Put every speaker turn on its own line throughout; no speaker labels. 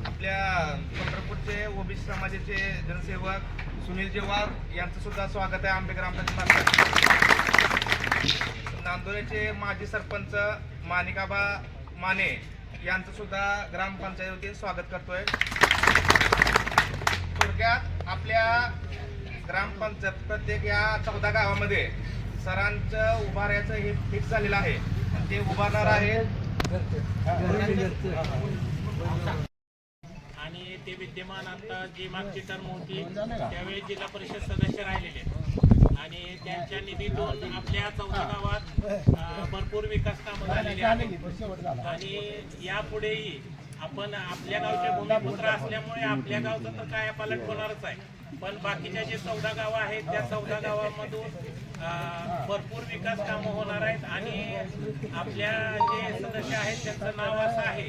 आपल्या पंढरपूरचे ओबीसी समाजाचे जनसेवक सुनील वाघ यांचं सुद्धा स्वागत आहे आंबेकर ग्रामपंचायत. नांदोऱ्याचे माजी सरपंच माणिकाबा माने यांचं सुद्धा ग्रामपंचायतीवतीने स्वागत करतोय. थोडक्यात आपल्या ग्रामपंचायत प्रत्येक या 14 गावामध्ये सरांचं उभारायचं हे फिक्स झालेलं आहे. ते उभारणार आहेत
आणि ते विद्यमान आता जी मागची टर्म होती त्यावेळी जिल्हा परिषद सदस्य राहिलेले आणि त्यांच्या निधीतून आपल्या 14 गावात भरपूर विकास कामं झालेली आहेत. आणि यापुढेही आपण आपल्या गावचे भूमिपुत्र असल्यामुळे आपल्या गावचं तर काय पालट होणारच आहे, पण बाकीच्या जे 14 गावं आहेत त्या 14 गावांमधून भरपूर विकास कामं होणार आहेत. आणि आपल्या जे सदस्य आहेत त्यांचं नाव असं आहे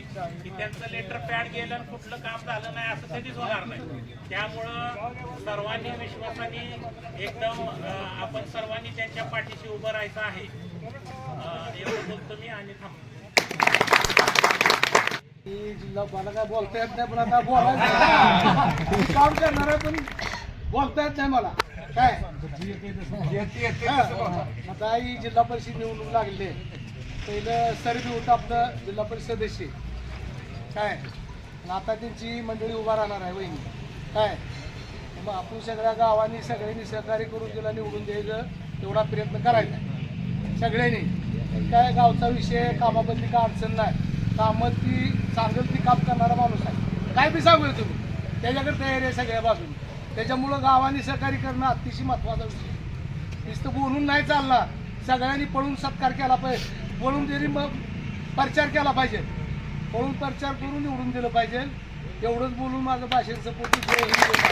की त्यांचं लेटर पॅड गेलं आणि कुठलं काम झालं नाही असं कधीच होणार नाही. त्यामुळं सर्वांनी विश्वासाने एकदम आपण सर्वांनी त्यांच्या पाठीशी उभं राहायचं आहे. एवढं बोलतो मी आणि थांबतो.
जिल्हा मला काय बोलता येत नाही, पण आता बोलायचं काम करणार आहे, पण बोलता येत नाही मला काय. आता ही जिल्हा परिषद निवडणूक लागले. पहिलं सर्वे होतं आपलं जिल्हा परिषद सदस्य काय, आता त्यांची मंडळी उभा राहणार आहे वहिनी काय. मग आपण सगळ्या गावांनी सगळ्यांनी सहकार्य करून तिला निवडून द्यायचं तेवढा प्रयत्न करायचा सगळ्यांनी. काय गावचा विषय कामाबद्दल काय अडचण नाही, कामं ती सांगेल ती काम करणारा माणूस आहे. काय बी सांगू तुम्ही त्याच्याकडे तयारी आहे सगळ्या बाजून. त्याच्यामुळं गावांनी सहकार्य करणं अतिशय महत्त्वाचा विषय. नुसतं बोलून नाही चालला, सगळ्यांनी पळून सत्कार केला पाहिजे, पळून तरी मग प्रचार केला पाहिजे, पळून प्रचार करून निवडून दिलं पाहिजे. एवढंच बोलून माझं भाषण संपवतो.